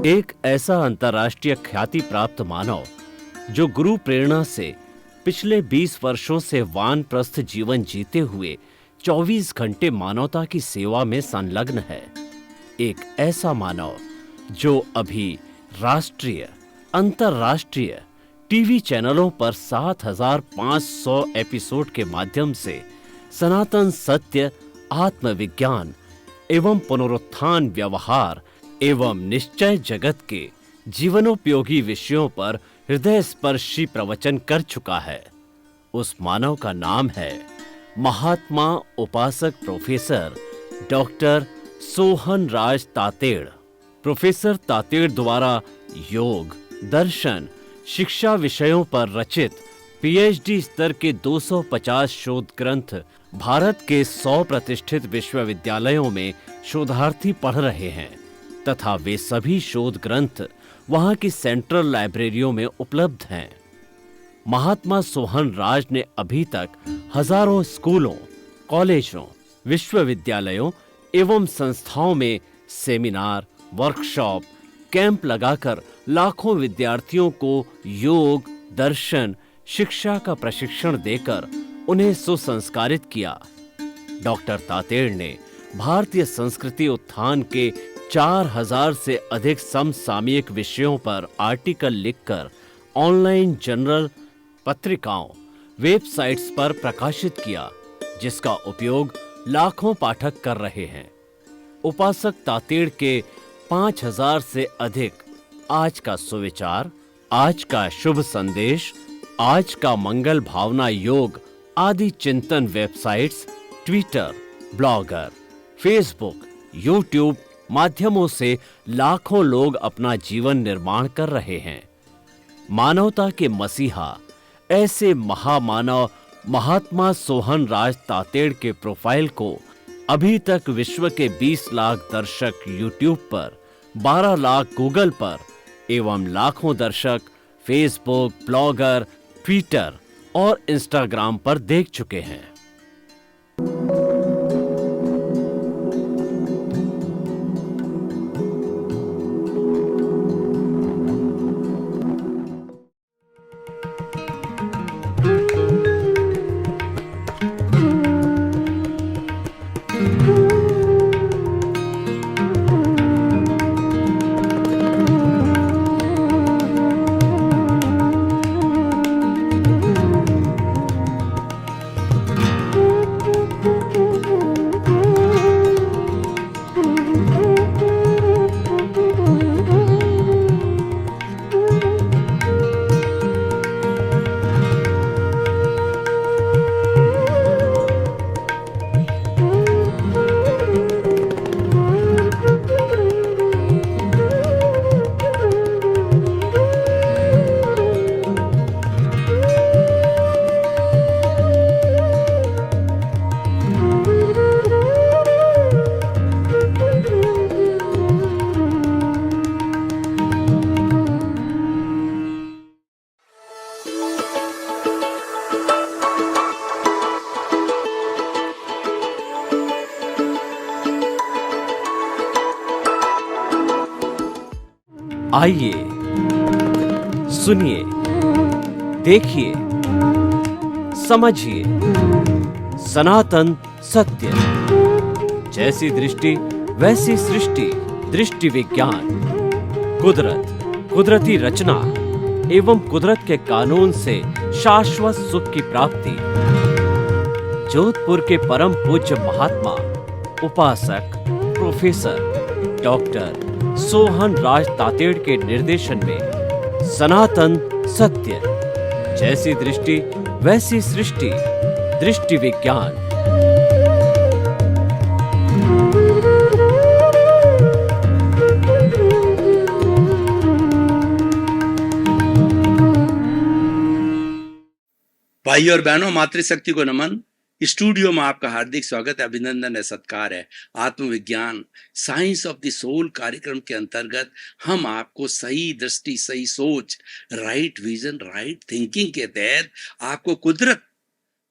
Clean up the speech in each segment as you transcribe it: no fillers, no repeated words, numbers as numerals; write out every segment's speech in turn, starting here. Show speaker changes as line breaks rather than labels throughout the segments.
एक ऐसा अंतर्राष्ट्रीय ख्याति प्राप्त मानव जो गुरु प्रेरणा से पिछले 20 वर्षों से वानप्रस्थ जीवन जीते हुए 24 घंटे मानवता की सेवा में संलग्न है। एक ऐसा मानव जो अभी राष्ट्रीय, अंतर्राष्ट्रीय टीवी चैनलों पर 7,500 एपिसोड के माध्यम से सनातन सत्य, आत्मविज्ञान एवं पुनरुत्थान, व्यवहार एवं निश्चय जगत के जीवनोपयोगी विषयों पर हृदय स्पर्शी प्रवचन कर चुका है। उस मानव का नाम है महात्मा उपासक प्रोफेसर डॉक्टर सोहन राज तातेड़। प्रोफेसर तातेड़ द्वारा योग, दर्शन, शिक्षा विषयों पर रचित पीएचडी स्तर के 250 शोध ग्रंथ भारत के 100 प्रतिष्ठित विश्वविद्यालयों में शोधार्थी पढ़ रहे हैं तथा वे सभी शोध ग्रंथ वहां की सेंट्रल लाइब्रेरियों में उपलब्ध हैं। महात्मा सोहन राज ने अभी तक हजारों स्कूलों, कॉलेजों, विश्वविद्यालयों एवं संस्थाओं में सेमिनार, वर्कशॉप, कैंप लगाकर लाखों विद्यार्थियों को योग, दर्शन, शिक्षा का प्रशिक्षण देकर उन्हें सुसंस्कारित किया। डॉक्टर तातेड़ ने भारतीय संस्कृति उत्थान के 4,000 से अधिक समसामयिक विषयों पर आर्टिकल लिखकर ऑनलाइन जर्नल, पत्रिकाओं, वेबसाइट्स पर प्रकाशित किया, जिसका उपयोग लाखों पाठक कर रहे हैं। उपासक तातेड़ के 5,000 से अधिक आज का सुविचार, आज का शुभ संदेश, आज का मंगल भावना योग आदि चिंतन websites, Twitter, blogger, Facebook, YouTube माध्यमों से लाखों लोग अपना जीवन निर्माण कर रहे हैं। मानवता के मसीहा ऐसे महामानव महात्मा सोहन राज तातेड़ के प्रोफाइल को अभी तक विश्व के 20 लाख दर्शक यूट्यूब पर, 12 लाख गूगल पर एवं लाखों दर्शक फेसबुक, ब्लॉगर, ट्विटर और इंस्टाग्राम पर देख चुके हैं। आइए, सुनिए, देखिए, समझिए सनातन सत्य। जैसी दृष्टि वैसी सृष्टि, दृष्टि विज्ञान, कुदरत, कुदरती रचना एवं कुदरत के कानून से शाश्वत सुख की प्राप्ति। जोधपुर के परम पूज्य महात्मा उपासक प्रोफेसर डॉक्टर सोहन राज तातेड़ के निर्देशन में सनातन सत्य, जैसी दृष्टि वैसी सृष्टि, दृष्टि विज्ञान।
भाई और बहनों, मातृशक्ति को नमन। स्टूडियो में आपका हार्दिक स्वागत है, अभिनंदन है, सत्कार है। आत्मविज्ञान, साइंस ऑफ द सोल कार्यक्रम के अंतर्गत हम आपको सही दृष्टि, सही सोच, राइट विजन, राइट थिंकिंग के तहत आपको कुदरत,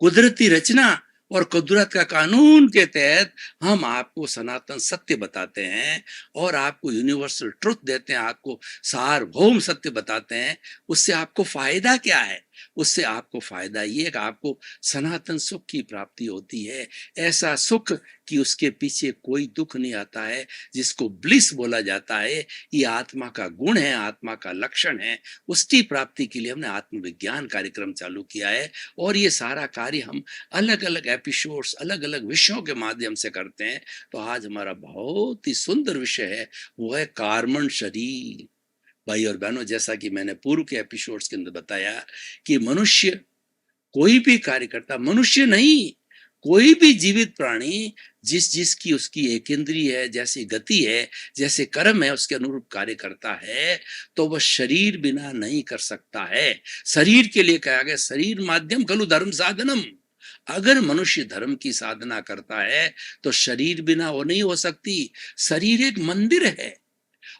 कुदरती रचना और कुदरत का कानून के तहत हम आपको सनातन सत्य बताते हैं और आपको यूनिवर्सल ट्रुथ देते हैं, आपको सार्वभौम सत्य बताते हैं। उससे आपको फायदा क्या है? उससे आपको फायदा ये कि आपको सनातन सुख की प्राप्ति होती है, ऐसा सुख कि उसके पीछे कोई दुख नहीं आता है, जिसको ब्लिस बोला जाता है। ये आत्मा का गुण है, आत्मा का लक्षण है। उसकी प्राप्ति के लिए हमने आत्मविज्ञान कार्यक्रम चालू किया है और ये सारा कार्य हम अलग अलग एपिसोड्स, अलग अलग विषयों के माध्यम से करते हैं। तो आज हमारा बहुत ही सुंदर विषय है, वो है कार्बन शरीर। भाई और बहनों, जैसा कि मैंने पूर्व के एपिसोड्स के अंदर बताया कि मनुष्य, कोई भी कार्यकर्ता, मनुष्य नहीं, कोई भी जीवित प्राणी जिसकी उसकी एक इंद्रिय है, जैसी गति है, जैसे कर्म है, उसके अनुरूप कार्य करता है, तो वह शरीर बिना नहीं कर सकता है। शरीर के लिए कहा गया शरीर माध्यम खलु धर्म साधनम। अगर मनुष्य धर्म की साधना करता है तो शरीर बिना वो नहीं हो सकती। शरीर एक मंदिर है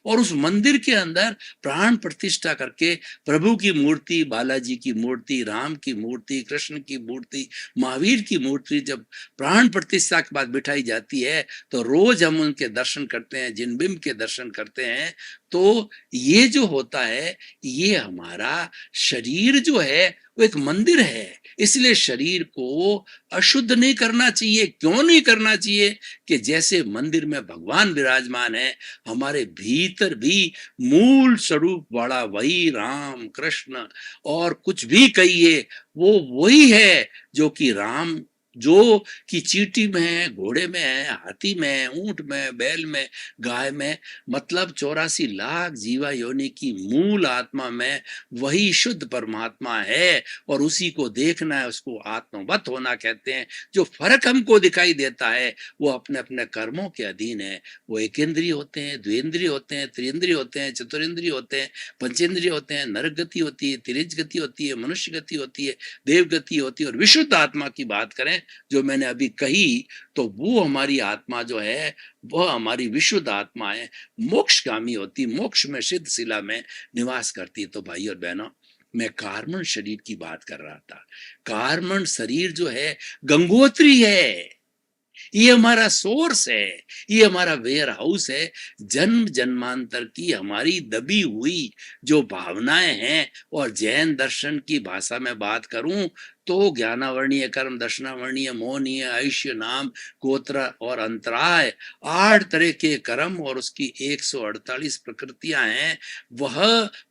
और उस मंदिर के अंदर प्राण प्रतिष्ठा करके प्रभु की मूर्ति, बालाजी की मूर्ति, राम की मूर्ति, कृष्ण की मूर्ति, महावीर की मूर्ति जब प्राण प्रतिष्ठा के बाद बिठाई जाती है तो रोज हम उनके दर्शन करते हैं, जिन बिंब के दर्शन करते हैं। तो ये जो होता है, ये हमारा शरीर जो है वो एक मंदिर है। इसलिए शरीर को अशुद्ध नहीं करना चाहिए। क्यों नहीं करना चाहिए? कि जैसे मंदिर में भगवान विराजमान है, हमारे भीतर भी मूल स्वरूप वाला वही राम, कृष्ण और कुछ भी कहिए, वो वही है जो कि राम, जो कि चींटी में है, घोड़े में है, हाथी में है, ऊंट में, बैल में, गाय में, मतलब 84 लाख जीवा योनि की मूल आत्मा में वही शुद्ध परमात्मा है। और उसी को देखना है, उसको आत्मवत होना कहते हैं। जो फर्क हमको दिखाई देता है वो अपने अपने कर्मों के अधीन है। वो एक इंद्रिय होते हैं, द्विंद्रिय होते हैं, त्रिंद्रिय होते हैं, चतुरिंद्रिय होते हैं, पंचेंद्रिय होते हैं, नरक गति होती है, तिरिज गति होती है, मनुष्य गति होती है, देव गति होती है। और विशुद्ध आत्मा की बात करें जो मैंने अभी कही, तो वो हमारी आत्मा जो है वह हमारी विशुद्ध आत्मा है, मोक्षगामी होती, मोक्ष में सिद्ध शिला में निवास करती है। तो भाई और बहनों, मैं कार्बन शरीर की बात कर रहा था। कार्बन शरीर जो है गंगोत्री है, ये हमारा सोर्स है, ये हमारा वेयर हाउस है। जन्म जन्मांतर की हमारी दबी हुई जो भावनाएं हैं, और जैन दर्शन की भाषा में बात करूं तो ज्ञानावर्णीय, कर्म दर्शनावर्णीय, मोहनीय, आयुष्य, नाम, गोत्र और अंतराय, 8 तरह के कर्म और उसकी 148 प्रकृतियां हैं।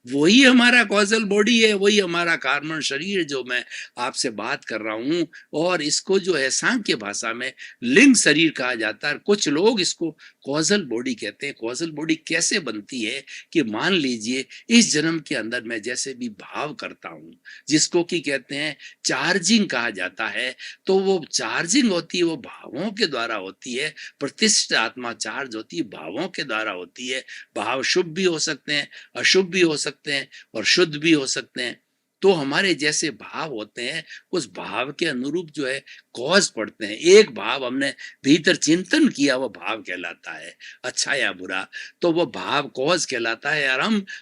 वही हमारा कॉजल बॉडी है, वही हमारा कार्बन शरीर जो मैं आपसे बात कर रहा हूं। और इसको जो है सांख्य भाषा में लिंग शरीर कहा जाता है। कुछ लोग इसको कॉजल बॉडी कहते हैं। कॉजल बॉडी कैसे बनती है कि मान लीजिए इस जन्म के अंदर मैं जैसे भी भाव करता हूं, जिसको कि कहते हैं चार्जिंग कहा जाता है, तो वो चार्जिंग होती है, वो भावों के द्वारा होती है। प्रतिष्ठित आत्मा चार्ज होती है, भावों के द्वारा होती है। भाव शुभ भी हो सकते हैं, अशुभ भी हो सकते हैं और शुद्ध भी हो सकते हैं। तो हमारे जैसे भाव होते हैं, उस भाव के अनुरूप जो है कॉज पड़ते हैं। एक भाव हमने भीतर चिंतन किया, वो भाव कहलाता है, अच्छा या बुरा, तो वो भाव कॉज कहलाता है। और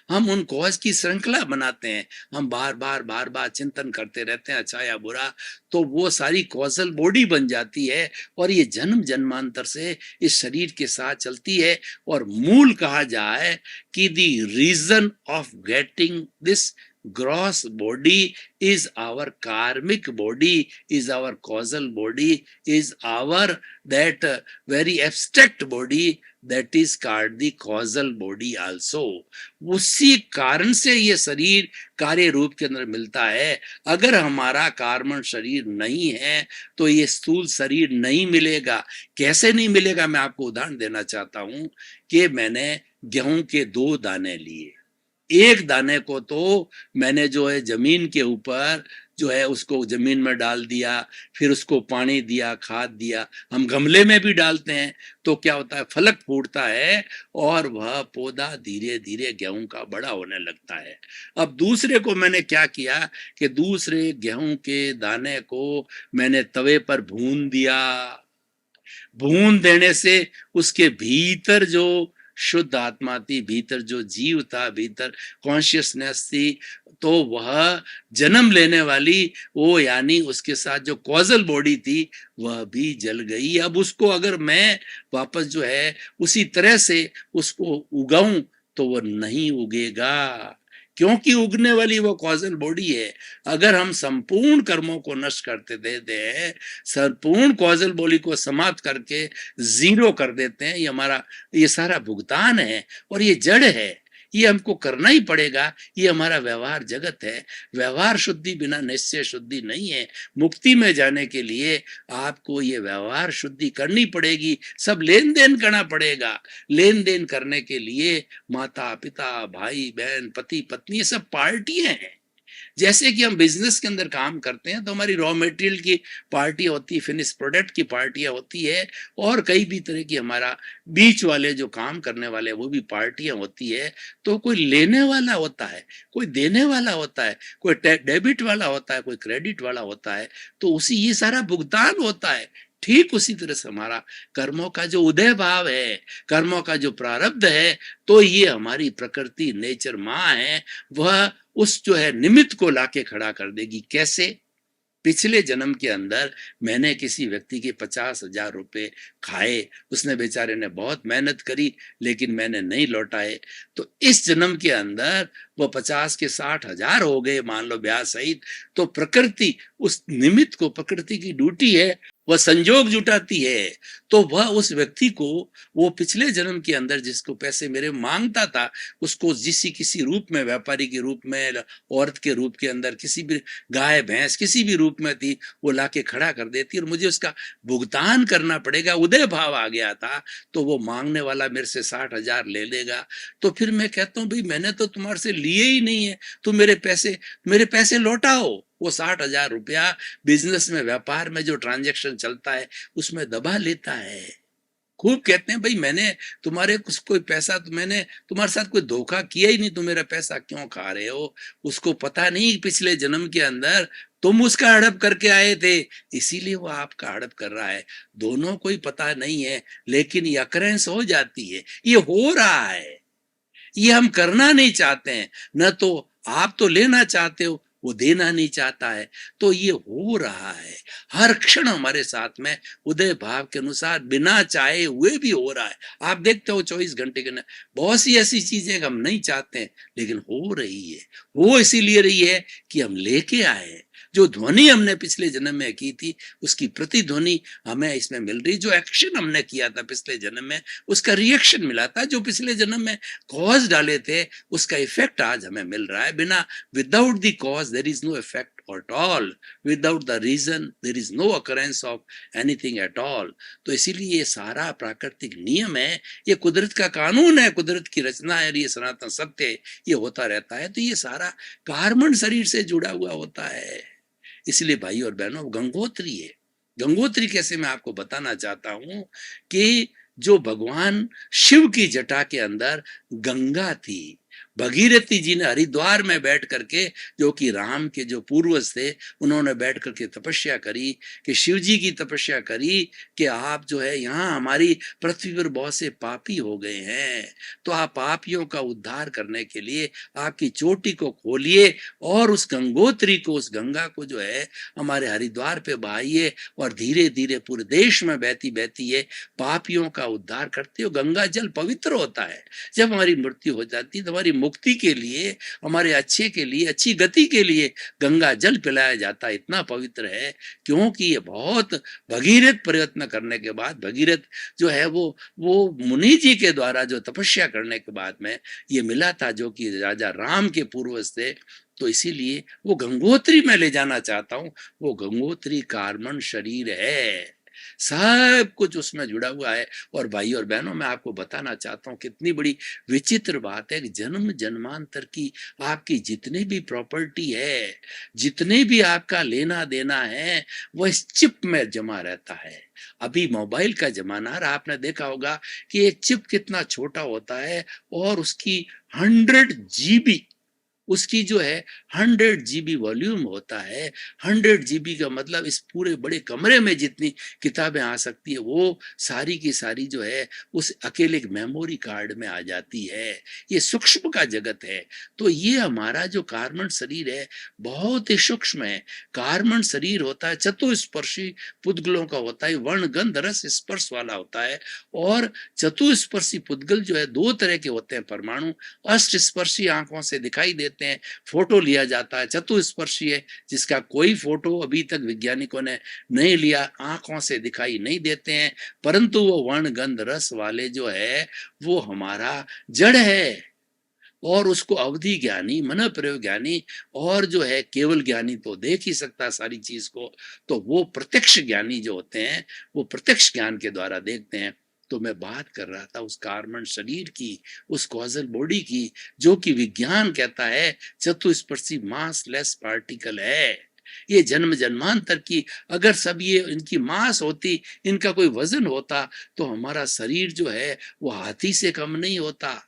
हम उन कॉज की श्रृंखला बनाते हैं, हम बार बार चिंतन करते रहते हैं, अच्छा या बुरा, तो वो सारी कॉजल बॉडी बन जाती है। और ये जन्म जन्मांतर से इस शरीर के साथ चलती है। और मूल कहा जाए कि the reason of getting this gross body is our karmic body, is our causal body, is our that very abstract body that is called the causal body also। उसी कारण से ये शरीर कार्य रूप के अंदर मिलता है। अगर हमारा कार्बन शरीर नहीं है तो ये स्थूल शरीर नहीं मिलेगा। कैसे नहीं मिलेगा, मैं आपको उदाहरण देना चाहता हूं कि मैंने गेहूं के 2 दाने लिए। एक दाने को तो मैंने जो है जमीन के ऊपर जो है उसको जमीन में डाल दिया, फिर उसको पानी दिया, खाद दिया। हम गमले में भी डालते हैं तो क्या होता है, फलक फूटता है और वह पौधा धीरे धीरे गेहूं का बड़ा होने लगता है। अब दूसरे को मैंने क्या किया कि दूसरे गेहूं के दाने को मैंने तवे पर भून दिया। भून देने से उसके भीतर जो शुद्ध आत्मा थी, भीतर जो जीव था, भीतर कॉन्शियसनेस थी, तो वह जन्म लेने वाली वो यानी उसके साथ जो कॉजल बॉडी थी वह भी जल गई। अब उसको अगर मैं वापस जो है उसी तरह से उसको उगाऊं तो वो नहीं उगेगा, क्योंकि उगने वाली वो कॉजल बॉडी है। अगर हम संपूर्ण कर्मों को नष्ट करते देते हैं, संपूर्ण कॉजल बॉडी को समाप्त करके जीरो कर देते हैं, ये हमारा ये सारा भुगतान है और ये जड़ है, ये हमको करना ही पड़ेगा। ये हमारा व्यवहार जगत है। व्यवहार शुद्धि बिना निश्चय शुद्धि नहीं है। मुक्ति में जाने के लिए आपको ये व्यवहार शुद्धि करनी पड़ेगी, सब लेन देन करना पड़ेगा। लेन देन करने के लिए माता पिता भाई बहन पति पत्नी ये सब पार्टियां हैं। जैसे कि हम बिजनेस के अंदर काम करते हैं तो हमारी रॉ मटेरियल की पार्टी होती है, फिनिश प्रोडक्ट की पार्टियां होती है, और कई भी तरह की हमारा बीच वाले जो काम करने वाले वो भी पार्टियां होती है। तो कोई लेने वाला होता है, कोई देने वाला होता है, कोई डेबिट वाला होता है, कोई क्रेडिट वाला होता है, तो उसी ये सारा भुगतान होता है। ठीक उसी तरह से हमारा कर्मों का जो उदय भाव है, कर्मों का जो प्रारब्ध है, तो ये हमारी प्रकृति नेचर माँ है, वह उस जो है निमित्त को लाके खड़ा कर देगी। कैसे? पिछले जन्म के अंदर मैंने किसी व्यक्ति के 50,000 रुपए खाए, उसने बेचारे ने बहुत मेहनत करी लेकिन मैंने नहीं लौटाए, तो इस जन्म के अंदर वो 50 के 60,000 हो गए मान लो ब्याज सहित। तो प्रकृति उस निमित्त को, प्रकृति की ड्यूटी है, वह संजोग जुटाती है। तो वह उस व्यक्ति को वो पिछले जन्म के अंदर जिसको पैसे मेरे मांगता था, उसको किसी रूप में, व्यापारी के रूप में, औरत के रूप के अंदर, किसी भी गाय भैंस किसी भी रूप में थी, वो लाके खड़ा कर देती और मुझे उसका भुगतान करना पड़ेगा। उदय भाव आ गया था तो वो मांगने वाला मेरे से 60,000 ले लेगा। तो फिर मैं कहता हूँ भाई मैंने तो तुम्हारे से लिए ही नहीं है, तुम मेरे पैसे लौटाओ। वो 60,000 रुपया बिजनेस में, व्यापार में जो ट्रांजैक्शन चलता है उसमें दबा लेता है। खूब कहते हैं भाई मैंने तुम्हारे कुछ कोई पैसा, तो मैंने तुम्हारे साथ कोई धोखा किया ही नहीं, तुम मेरा पैसा क्यों खा रहे हो? उसको पता नहीं पिछले जन्म के अंदर तुम उसका हड़प करके आए थे, इसीलिए वो आपका हड़प कर रहा है। दोनों कोई पता नहीं है, लेकिन ये अकरेंस हो जाती है, ये हो रहा है। ये हम करना नहीं चाहते हैं, न तो आप तो लेना चाहते हो, वो देना नहीं चाहता है, तो ये हो रहा है हर क्षण हमारे साथ में उदय भाव के अनुसार, बिना चाहे हुए भी हो रहा है। आप देखते हो 24 घंटे के अंदर बहुत सी ऐसी चीजें हम नहीं चाहते हैं लेकिन हो रही है। वो इसीलिए रही है कि हम लेके आए। जो ध्वनि हमने पिछले जन्म में की थी उसकी प्रतिध्वनि हमें इसमें मिल रही। जो एक्शन हमने किया था पिछले जन्म में उसका रिएक्शन मिला था। जो पिछले जन्म में कॉज डाले थे उसका इफेक्ट आज हमें मिल रहा है। बिना without the cause there is no effect at all, without the reason there is no occurrence of anything at all। तो इसीलिए ये सारा प्राकृतिक नियम है, ये कुदरत का कानून है, कुदरत की रचना है, ये सनातन सत्य है, ये होता रहता है। तो ये सारा कार्बन शरीर से जुड़ा हुआ होता है। इसलिए भाई और बहनों गंगोत्री है। गंगोत्री कैसे मैं आपको बताना चाहता हूं कि जो भगवान शिव की जटा के अंदर गंगा थी, भगीरथी जी ने हरिद्वार में बैठ करके, जो कि राम के जो पूर्वज थे, उन्होंने बैठ करके तपस्या करी कि शिव जी की तपस्या करी कि आप जो है यहाँ हमारी पृथ्वी पर बहुत से पापी हो गए हैं, तो आप पापियों का उद्धार करने के लिए आपकी चोटी को खोलिए और उस गंगोत्री को, उस गंगा को जो है हमारे हरिद्वार पे बहाइए और धीरे धीरे पूरे देश में बहती बहती है पापियों का उद्धार करती हो। गंगा जल पवित्र होता है। जब हमारी मृत्यु हो जाती है तो हमारी मुक्ति के लिए, हमारे अच्छे के लिए, अच्छी गति के लिए गंगा जल पिलाया जाता है। इतना पवित्र है क्योंकि ये बहुत भगीरथ प्रयत्न करने के बाद, भगीरथ जो है वो मुनि जी के द्वारा जो तपस्या करने के बाद में ये मिला था, जो कि राजा राम के पूर्वज थे। तो इसीलिए वो गंगोत्री में ले जाना चाहता हूं। वो गंगोत्री कार्बन शरीर है, सब कुछ उसमें जुड़ा हुआ है। और भाई और बहनों मैं आपको बताना चाहता हूं कितनी बड़ी विचित्र बात है कि जन्म जन्मांतर की आपकी जितनी भी प्रॉपर्टी है, जितने भी आपका लेना देना है, वो इस चिप में जमा रहता है। अभी मोबाइल का जमाना है, आपने देखा होगा कि एक चिप कितना छोटा होता है और उसकी 100 GB, उसकी जो है 100 GB वॉल्यूम होता है। 100 GB का मतलब इस पूरे बड़े कमरे में जितनी किताबें आ सकती है वो सारी की सारी जो है उस अकेले एक मेमोरी कार्ड में आ जाती है। ये सूक्ष्म का जगत है। तो ये हमारा जो कार्बन शरीर है बहुत ही सूक्ष्म है। कार्बन शरीर होता है चतुस्पर्शी पुद्गलों का होता है, वर्ण गंध रस स्पर्श वाला होता है। और चतुस्पर्शी पुद्गल जो है दो तरह के होते हैं परमाणु। अष्टस्पर्शी आंखों से दिखाई देते हैं, फोटो लिया जाता है। चतुस्पर्शी है जिसका कोई फोटो अभी तक वैज्ञानिकों ने नहीं लिया, आंखों से दिखाई नहीं देते हैं, परंतु वो वर्ण गंध रस वाले जो है वो हमारा जड़ है। और उसको अवधि ज्ञानी, मन प्रयोग ज्ञानी और जो है केवल ज्ञानी तो देख ही सकता है सारी चीज को। तो वो प्रत्यक्ष ज्ञानी जो होते हैं वो प्रत्यक्ष ज्ञान के द्वारा देखते हैं। तो मैं बात कर रहा था उस कार्बन शरीर की, उस कॉजल बॉडी की, जो कि विज्ञान कहता है चतुस्पर्शी मास लेस पार्टिकल है। ये जन्म जन्मांतर की अगर सब ये इनकी मास होती, इनका कोई वजन होता, तो हमारा शरीर जो है वो हाथी से कम नहीं होता,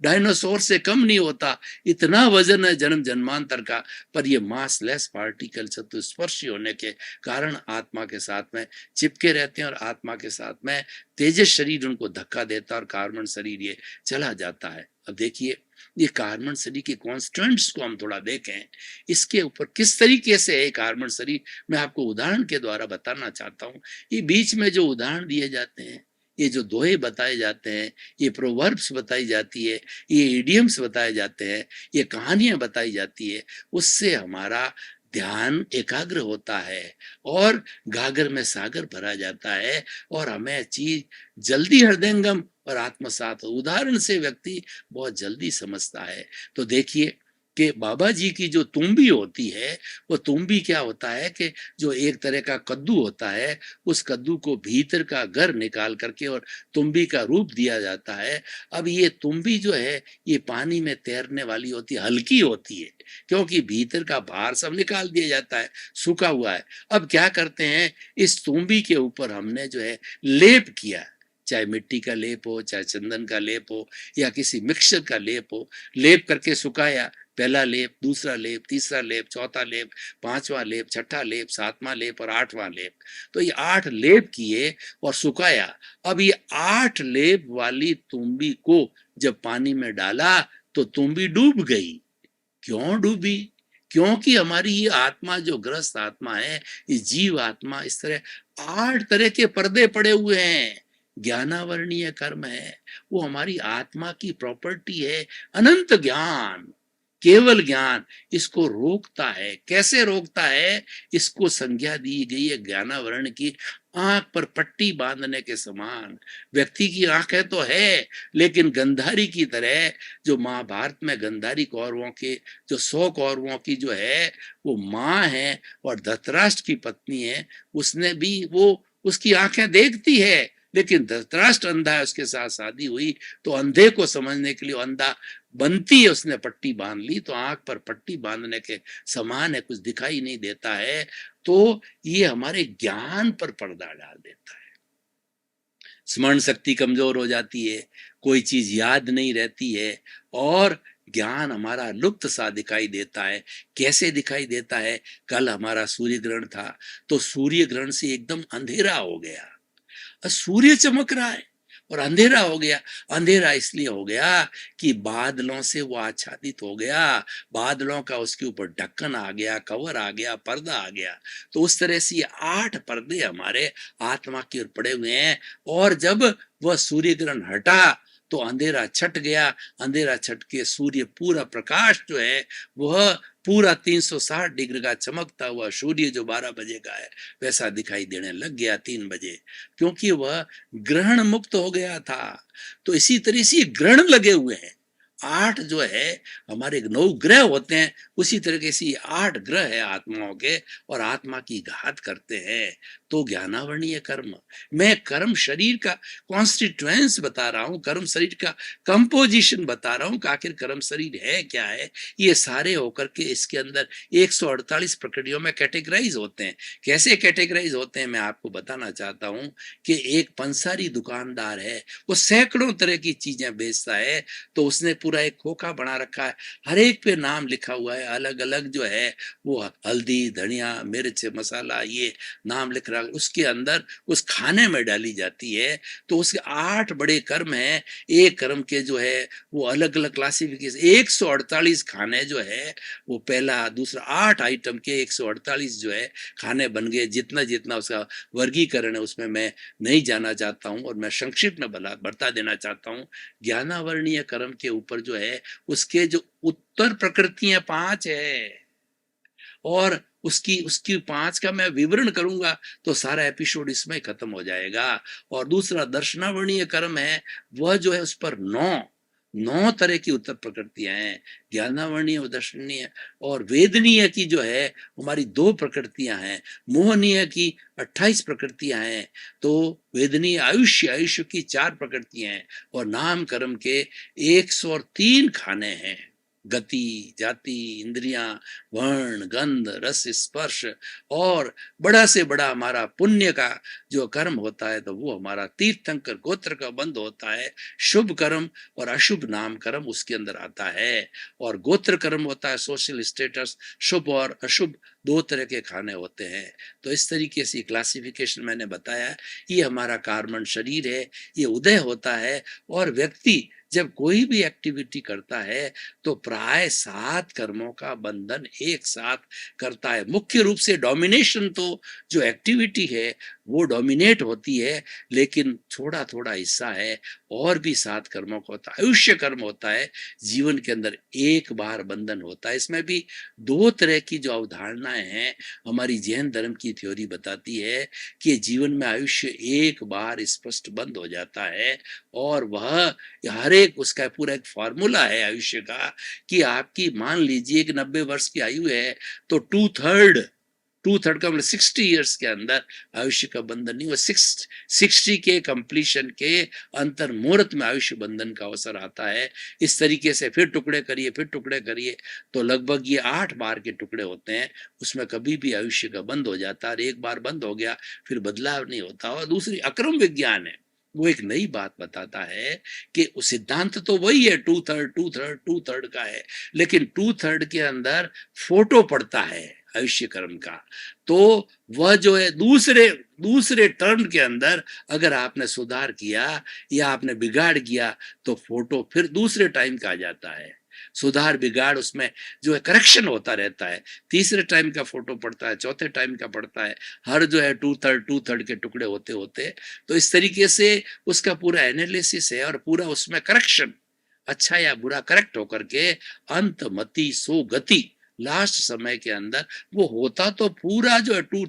डायनासोर से कम नहीं होता। इतना वजन है जन्म जन्मांतर का। पर ये मास लेस पार्टिकल चतुस्पर्शी होने के कारण आत्मा के साथ में चिपके रहते हैं और आत्मा के साथ में तेजस शरीर उनको धक्का देता है और कार्बन शरीर ये चला जाता है। अब देखिए ये कार्बन शरीर के कॉन्स्टेंट्स को हम थोड़ा देखें, इसके ऊपर किस तरीके से है कार्बन शरीर, मैं आपको उदाहरण के द्वारा बताना चाहता हूँ। ये बीच में जो उदाहरण दिए जाते हैं, ये जो दोहे बताए जाते हैं, ये प्रोवर्ब्स बताई जाती है, ये इडियम्स बताए जाते हैं, ये कहानियां बताई जाती है, उससे हमारा ध्यान एकाग्र होता है और गागर में सागर भरा जाता है और हमें चीज जल्दी हृदयंगम और आत्मसात उदाहरण से व्यक्ति बहुत जल्दी समझता है। तो देखिए कि बाबा जी की जो तुम्बी होती है, वो तुम्बी क्या होता है कि जो एक तरह का कद्दू होता है, उस कद्दू को भीतर का घर निकाल करके और तुम्बी का रूप दिया जाता है। अब ये तुम्बी जो है ये पानी में तैरने वाली होती है, हल्की होती है, क्योंकि भीतर का भार सब निकाल दिया जाता है, सूखा हुआ है। अब क्या करते हैं, इस तुम्बी के ऊपर हमने जो है लेप किया, चाहे मिट्टी का लेप हो, चाहे चंदन का लेप हो, या किसी मिक्सचर का लेप हो, लेप करके सुखाया। पहला लेप, दूसरा लेप, तीसरा लेप, चौथा लेप, पांचवा लेप, छठा लेप, सातवां लेप और आठवां लेप। तो ये 8 लेप किए और सुखाया। अब ये 8 लेप वाली तुम्बी को जब पानी में डाला तो तुम्बी डूब गई। क्यों डूबी? क्योंकि हमारी ये आत्मा जो ग्रस्त आत्मा है, ये जीव आत्मा, इस तरह 8 तरह के पर्दे पड़े हुए हैं। ज्ञानावरणीय कर्म है, वो हमारी आत्मा की प्रॉपर्टी है। अनंत ज्ञान, केवल ज्ञान इसको रोकता है। कैसे रोकता है? इसको संज्ञा दी गई है ज्ञानावरण की, आंख पर पट्टी बांधने के समान। व्यक्ति की आंखें तो है, लेकिन गंधारी की तरह, जो महाभारत में गंधारी कौरवों के जो 100 कौरवों की जो है वो माँ है और धृतराष्ट्र की पत्नी है, उसने भी वो उसकी आंखें देखती है, लेकिन धृतराष्ट्र अंधा है, उसके साथ शादी हुई तो अंधे को समझने के लिए अंधा बनती है, उसने पट्टी बांध ली, तो आंख पर पट्टी बांधने के समान है, कुछ दिखाई नहीं देता है। तो ये हमारे ज्ञान पर पर्दा डाल देता है। स्मरण शक्ति कमजोर हो जाती है, कोई चीज याद नहीं रहती है और ज्ञान हमारा लुप्त सा दिखाई देता है। कैसे दिखाई देता है? कल हमारा सूर्य ग्रहण था, तो सूर्य ग्रहण से एकदम अंधेरा हो गया। सूर्य चमक रहा है और अंधेरा हो गया। अंधेरा इसलिए हो गया कि बादलों से वो आच्छादित हो गया, बादलों का उसके ऊपर ढक्कन आ गया, कवर आ गया, पर्दा आ गया। तो उस तरह से ये 8 पर्दे हमारे आत्मा की ओर पड़े हुए हैं। और जब वह सूर्य ग्रहण हटा तो अंधेरा छट गया। अंधेरा छट के सूर्य पूरा प्रकाश जो है वह पूरा 360 डिग्री का चमकता हुआ सूर्य जो 12 बजे का है वैसा दिखाई देने लग गया 3 बजे, क्योंकि वह ग्रहण मुक्त हो गया था। तो इसी तरह से ग्रहण लगे हुए हैं। 8 जो है हमारे 9 ग्रह होते हैं, उसी तरीके से 8 ग्रह है आत्माओं के और आत्मा की घात करते हैं। तो ज्ञानावरणीय कर्म, मैं कर्म शरीर का कॉन्स्टिट्यूएंस बता रहा हूं, कर्म शरीर का कंपोजिशन बता रहा हूं कि आखिर कर्म शरीर है क्या है। ये सारे होकर के इसके अंदर 148 प्रकृतियों में कैटेगराइज होते हैं। कैसे कैटेगराइज होते हैं मैं आपको बताना चाहता हूं कि एक पंसारी दुकानदार है, वो सैकड़ों तरह की चीजें बेचता है, तो उसने पूरा एक खोखा बना रखा है, हर एक पे नाम लिखा हुआ है, अलग अलग जो है वो हल्दी, धनिया, मिर्च, मसाला, ये नाम लिख रहा है, उसके अंदर उस खाने में डाली जाती है। तो उसके 8 बड़े कर्म हैं, एक कर्म के जो है वो अलग अलग क्लासिफिकेशन, 148 खाने जो है वो पहला दूसरा 8 आइटम के 148 जो है खाने बन गए। जितना जितना उसका वर्गीकरण है उसमें मैं नहीं जाना चाहता हूँ, और मैं संक्षिप्त में बता देना चाहता हूँ। ज्ञानावर्णीय कर्म के ऊपर जो है उसके जो उत्तर प्रकृतियां 5 है, और उसकी उसकी 5 का मैं विवरण करूंगा तो सारा एपिसोड इसमें खत्म हो जाएगा। और दूसरा दर्शनावर्णीय कर्म है, वह जो है उस पर 9 तरह की उत्तर प्रकृतियां हैं, ज्ञानावर्णीय और दर्शनीय। और वेदनीय की जो है हमारी 2 प्रकृतियां हैं, मोहनीय की 28 प्रकृतियां हैं। तो वेदनीय आयुष्य की 4 प्रकृतियां हैं, और नाम कर्म के 103 खाने हैं, गति, जाति, इंद्रियां, वर्ण, गंध, रस, स्पर्श। और बड़ा से बड़ा हमारा पुण्य का जो कर्म होता है तो वो हमारा तीर्थंकर गोत्र का बंध होता है। शुभ कर्म और अशुभ नाम कर्म उसके अंदर आता है। और गोत्र कर्म होता है सोशल स्टेटस, शुभ और अशुभ 2 तरह के खाने होते हैं। तो इस तरीके से क्लासिफिकेशन मैंने बताया। ये हमारा कार्बन शरीर है, ये उदय होता है, और व्यक्ति जब कोई भी एक्टिविटी करता है तो प्राय 7 कर्मों का बंधन एक साथ करता है। मुख्य रूप से डोमिनेशन, तो जो एक्टिविटी है वो डोमिनेट होती है, लेकिन थोड़ा थोड़ा हिस्सा है और भी 7 कर्मों का होता है। आयुष्य कर्म होता है, जीवन के अंदर एक बार बंधन होता है। इसमें भी 2 तरह की जो अवधारणाएं हैं, हमारी जैन धर्म की थ्योरी बताती है कि जीवन में आयुष्य एक बार स्पष्ट बंद हो जाता है, और वह हर एक उसका पूरा एक फॉर्मूला है आयुष्य का, कि आपकी मान लीजिए कि 90 वर्ष की आयु है तो टू थर्ड का मतलब 60 ईयर्स के अंदर आयुष्य का बंधन नहीं हुआ। 60 के कंप्लीशन के अंतर मुहूर्त में आयुष्य बंधन का अवसर आता है। इस तरीके से फिर टुकड़े करिए तो लगभग ये 8 बार के टुकड़े होते हैं। उसमें कभी भी आयुष्य का बंद हो जाता है, और एक बार बंद हो गया फिर बदलाव नहीं होता। और दूसरी अक्रम विज्ञान है, वो एक नई बात बताता है कि सिद्धांत तो वही है, टू थर्ड का है, लेकिन 2/3 के अंदर फोटो पड़ता है आयुष्य कर्म का। तो वह जो है दूसरे टर्न के अंदर अगर आपने सुधार किया या आपने बिगाड़ किया तो फोटो फिर दूसरे टाइम का आ जाता है। सुधार बिगाड़ उसमें जो है करेक्शन होता रहता है। तीसरे टाइम का फोटो पड़ता है, चौथे टाइम का पड़ता है, हर जो है टू थर्ड के टुकड़े होते होते। तो इस तरीके से उसका पूरा एनालिसिस है, और पूरा उसमें करेक्शन, अच्छा या बुरा करेक्ट होकर के अंत मति सो गति, लास्ट समय के अंदर वो होता तो पूरा जो है टू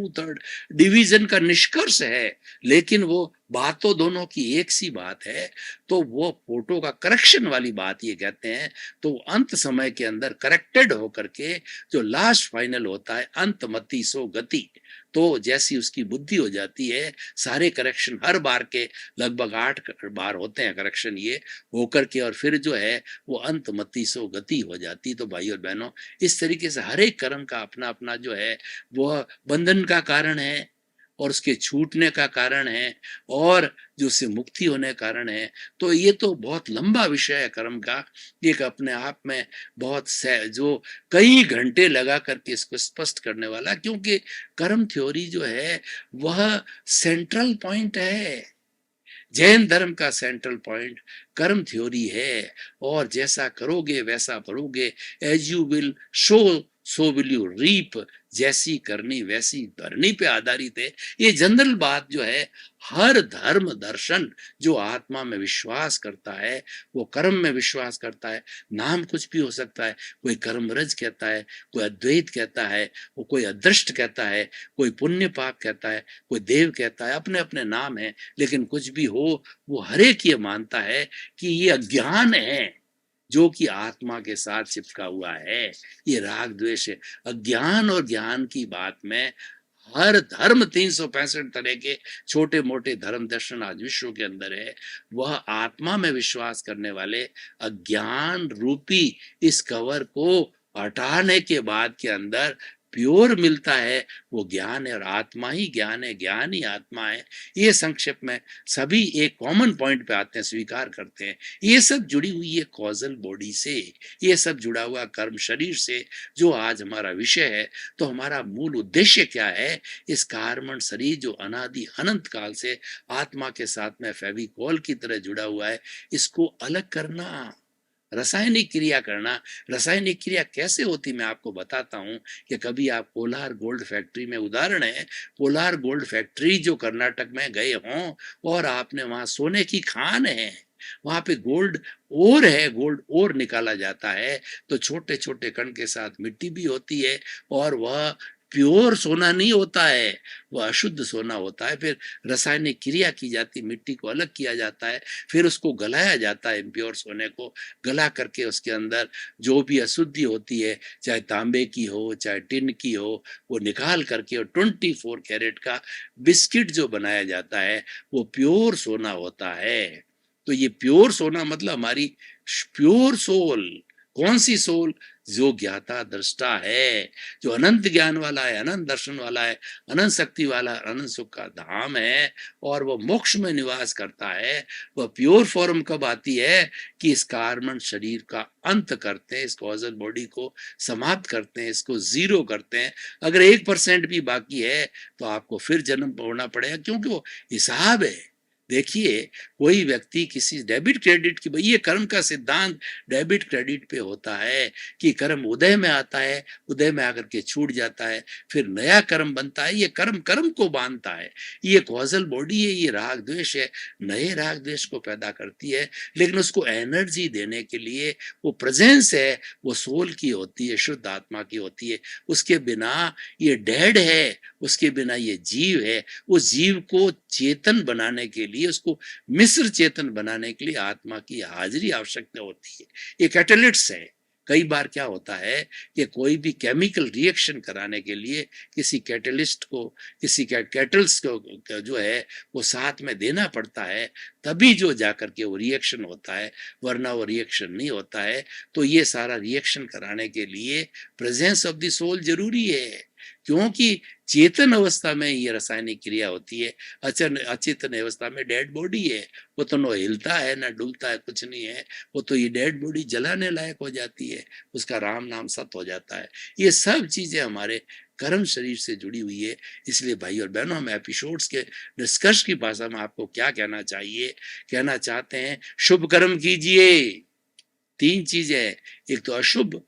थर्ड डिवीजन का निष्कर्ष है, लेकिन वो बात तो दोनों की एक सी बात है। तो वो फोटो का करेक्शन वाली बात ये कहते हैं। तो अंत समय के अंदर करेक्टेड होकर के जो लास्ट फाइनल होता है, अंत मति सो गति। तो जैसी उसकी बुद्धि हो जाती है, सारे करेक्शन हर बार के लगभग 8 बार होते हैं करेक्शन, ये होकर के और फिर जो है वो अंत मति सो गति हो जाती। तो भाई और बहनों, इस तरीके से हर एक कर्म का अपना अपना जो है वह बंधन का कारण है, और उसके छूटने का कारण है, और जो उससे मुक्ति होने का कारण है। तो ये तो बहुत लंबा विषय है कर्म का, एक अपने आप में बहुत जो कई घंटे लगा करके इसको स्पष्ट करने वाला, क्योंकि कर्म थ्योरी जो है वह सेंट्रल पॉइंट है। जैन धर्म का सेंट्रल पॉइंट कर्म थ्योरी है। और जैसा करोगे वैसा भरोगे, as you will sow will you reap, जैसी करनी वैसी भरनी पे आधारित है। ये जनरल बात जो है, हर धर्म दर्शन जो आत्मा में विश्वास करता है वो कर्म में विश्वास करता है। नाम कुछ भी हो सकता है, कोई कर्मरज कहता है, कोई अद्वैत कहता है, वो कोई अदृष्ट कहता है, कोई पुण्य पाप कहता है, कोई देव कहता है, अपने अपने नाम है। लेकिन कुछ भी हो, वो हर एक ये मानता है कि ये अज्ञान है जो कि आत्मा के साथ चिपका हुआ है। ये राग द्वेष है। अज्ञान और ज्ञान की बात में हर धर्म 365 तरह के छोटे मोटे धर्म दर्शन आज विश्व के अंदर है, वह आत्मा में विश्वास करने वाले अज्ञान रूपी इस कवर को हटाने के बाद के अंदर प्योर मिलता है वो ज्ञान है, और आत्मा ही ज्ञान है, ज्ञान ही आत्मा है। ये संक्षेप में सभी एक कॉमन पॉइंट पे आते हैं, स्वीकार करते हैं। ये सब जुड़ी हुई है कॉजल बॉडी से, ये सब जुड़ा हुआ कर्म शरीर से, जो आज हमारा विषय है। तो हमारा मूल उद्देश्य क्या है? इस कार्बन शरीर जो अनादि अनंत काल से आत्मा के साथ में फेविकॉल की तरह जुड़ा हुआ है, इसको अलग करना, रासायनिक क्रिया करना। रासायनिक क्रिया कैसे होती मैं आपको बताता हूँ कि कभी आप कोलार गोल्ड फैक्ट्री में, उदाहरण है, कोलार गोल्ड फैक्ट्री जो कर्नाटक में गए हों और आपने वहां सोने की खान है, वहां पे गोल्ड ओर है, गोल्ड ओर निकाला जाता है, तो छोटे छोटे कण के साथ मिट्टी भी होती है, और वह प्योर सोना नहीं होता है, वह अशुद्ध सोना होता है। फिर रासायनिक क्रिया की जाती, मिट्टी को अलग किया जाता है, फिर उसको गलाया जाता है, इम्प्योर सोने को गला करके उसके अंदर जो भी अशुद्धि होती है, चाहे तांबे की हो चाहे टिन की हो, वो निकाल करके और 24 कैरेट का बिस्किट जो बनाया जाता है वो प्योर सोना होता है। तो ये प्योर सोना मतलब हमारी प्योर सोल। कौन सी सोल? जो ज्ञाता दृष्टा है, जो अनंत ज्ञान वाला है, अनंत दर्शन वाला है, अनंत शक्ति वाला, अनंत सुख का धाम है, और वो मोक्ष में निवास करता है। वह प्योर फॉर्म कब आती है? कि इस कार्बन शरीर का अंत करते हैं, इस कॉजल बॉडी को समाप्त करते हैं, इसको जीरो करते हैं। अगर 1% भी बाकी है तो आपको फिर जन्म होना पड़ेगा, क्योंकि वो हिसाब है। देखिए, कोई व्यक्ति किसी डेबिट क्रेडिट की, ये कर्म का सिद्धांत डेबिट क्रेडिट पे होता है कि कर्म उदय में आता है, उदय में आकर के छूट जाता है, फिर नया कर्म बनता है। ये कर्म कर्म को बांधता है। ये कॉजल बॉडी है, ये राग द्वेष है, नए राग द्वेष को पैदा करती है, लेकिन उसको एनर्जी देने के लिए वो प्रेजेंस है, वो सोल की होती है, शुद्ध आत्मा की होती है। उसके बिना ये डेड है, उसके बिना ये जीव है। उस जीव को चेतन बनाने के लिए, उसको मिश्र चेतन बनाने के लिए आत्मा की हाजिरी आवश्यकता होती है। ये कैटलिस्ट है। कई बार क्या होता है कि कोई भी केमिकल रिएक्शन कराने के लिए किसी कैटलिस्ट को, किसी कैटल्स को जो है वो साथ में देना पड़ता है, तभी जो जाकर के वो रिएक्शन होता है, वरना वो रिएक्शन नहीं होता है। तो ये सारा रिएक्शन कराने के लिए प्रेजेंस ऑफ द सोल जरूरी है, क्योंकि चेतन अवस्था में ये रासायनिक क्रिया होती है, अचेतन अवस्था में डेड बॉडी है, वो तो न हिलता है न डुलता है, कुछ नहीं है। वो तो ये डेड बॉडी जलाने लायक हो जाती है, उसका राम नाम सत हो जाता है। ये सब चीजें हमारे कर्म शरीर से जुड़ी हुई है। इसलिए भाई और बहनों, हम एपिसोड्स के निष्कर्ष की भाषा में आपको क्या कहना चाहिए, कहना चाहते हैं, शुभ कर्म कीजिए। 3 चीजें, एक तो अशुभ,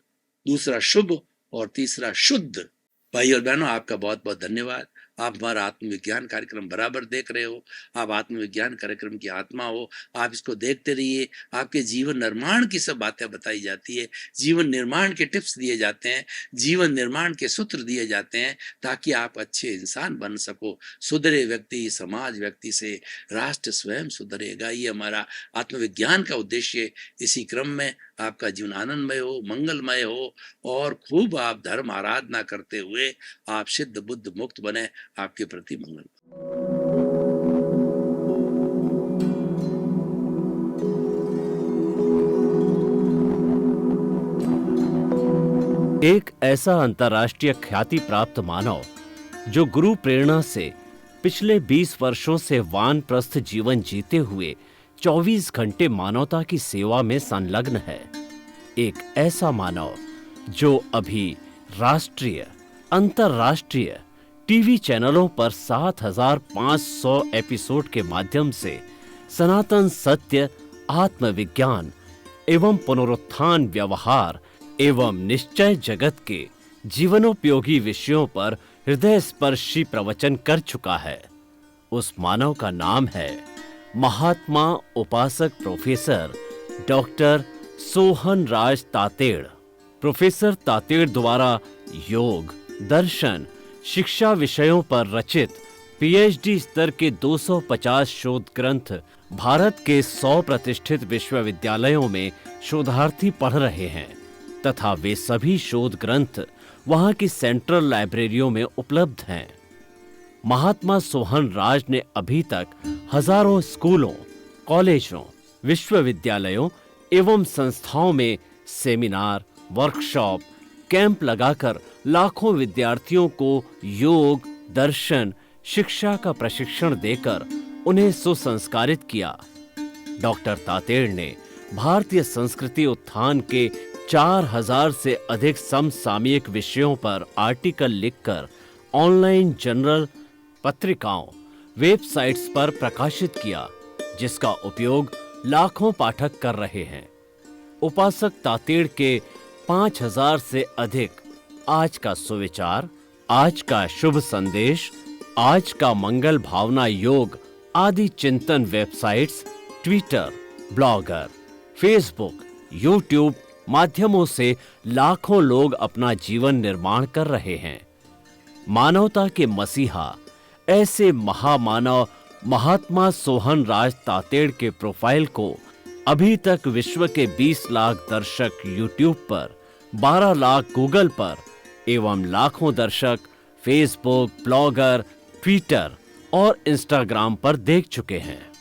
दूसरा शुभ, और तीसरा शुद्ध। भाई और बहनों, आपका बहुत बहुत धन्यवाद। आप हमारा आत्मविज्ञान कार्यक्रम बराबर देख रहे हो। आप आत्मविज्ञान कार्यक्रम की आत्मा हो, आप इसको देखते रहिए। आपके जीवन निर्माण की सब बातें बताई जाती है, जीवन निर्माण के टिप्स दिए जाते हैं, जीवन निर्माण के सूत्र दिए जाते हैं, ताकि आप अच्छे इंसान बन सको। सुधरे व्यक्ति समाज व्यक्ति से राष्ट्र स्वयं सुधरेगा। ये हमारा आत्मविज्ञान का उद्देश्य। इसी क्रम में आपका जीवन आनंदमय हो, मंगलमय हो, और खूब आप धर्म आराधना करते हुए आप सिद्ध बुद्ध मुक्त बने। आपके प्रति मंगल।
एक ऐसा अंतर्राष्ट्रीय ख्याति प्राप्त मानव जो गुरु प्रेरणा से पिछले 20 वर्षों से वानप्रस्थ जीवन जीते हुए 24 घंटे मानवता की सेवा में संलग्न है। एक ऐसा मानव जो अभी राष्ट्रीय, अंतर्राष्ट्रीय टीवी चैनलों पर 7,500 एपिसोड के माध्यम से सनातन सत्य, आत्मविज्ञान एवं पुनरुत्थान, व्यवहार एवं निश्चय जगत के जीवनोपयोगी विषयों पर हृदय स्पर्शी प्रवचन कर चुका है। उस मानव का नाम है महात्मा उपासक प्रोफेसर डॉक्टर सोहन राज तातेड़। प्रोफेसर तातेड़ द्वारा योग, दर्शन, शिक्षा विषयों पर रचित पीएचडी स्तर के 250 शोध ग्रंथ भारत के 100 प्रतिष्ठित विश्वविद्यालयों में शोधार्थी पढ़ रहे हैं, तथा वे सभी शोध ग्रंथ वहां की सेंट्रल लाइब्रेरियों में उपलब्ध हैं। महात्मा सोहन राज ने अभी तक हजारों स्कूलों, कॉलेजों, विश्वविद्यालयों एवं संस्थाओं में सेमिनार, वर्कशॉप, कैंप लगाकर लाखों विद्यार्थियों को योग, दर्शन, शिक्षा का प्रशिक्षण देकर उन्हें सुसंस्कारित किया। डॉक्टर तातेड़ ने भारतीय संस्कृति उत्थान के 4000 से अधिक समसामयिक विषयों पर आर्टिकल लिखकर ऑनलाइन जर्नल, पत्रिकाओं, वेबसाइट्स पर प्रकाशित किया, जिसका उपयोग लाखों पाठक कर रहे हैं। उपासक तातेड़ के 5000 से अधिक आज का सुविचार, आज का शुभ संदेश, आज का मंगल भावना योग आदि चिंतन websites, Twitter, blogger, Facebook, YouTube माध्यमों से लाखों लोग अपना जीवन निर्माण कर रहे हैं। मानवता के मसीहा ऐसे महामानव महात्मा सोहन राज तातेड़ के प्रोफाइल को अभी तक विश्व के 20 लाख दर्शक यूट्यूब पर, 12 लाख गूगल पर एवं लाखों दर्शक फेसबुक, ब्लॉगर, ट्विटर और इंस्टाग्राम पर देख चुके हैं।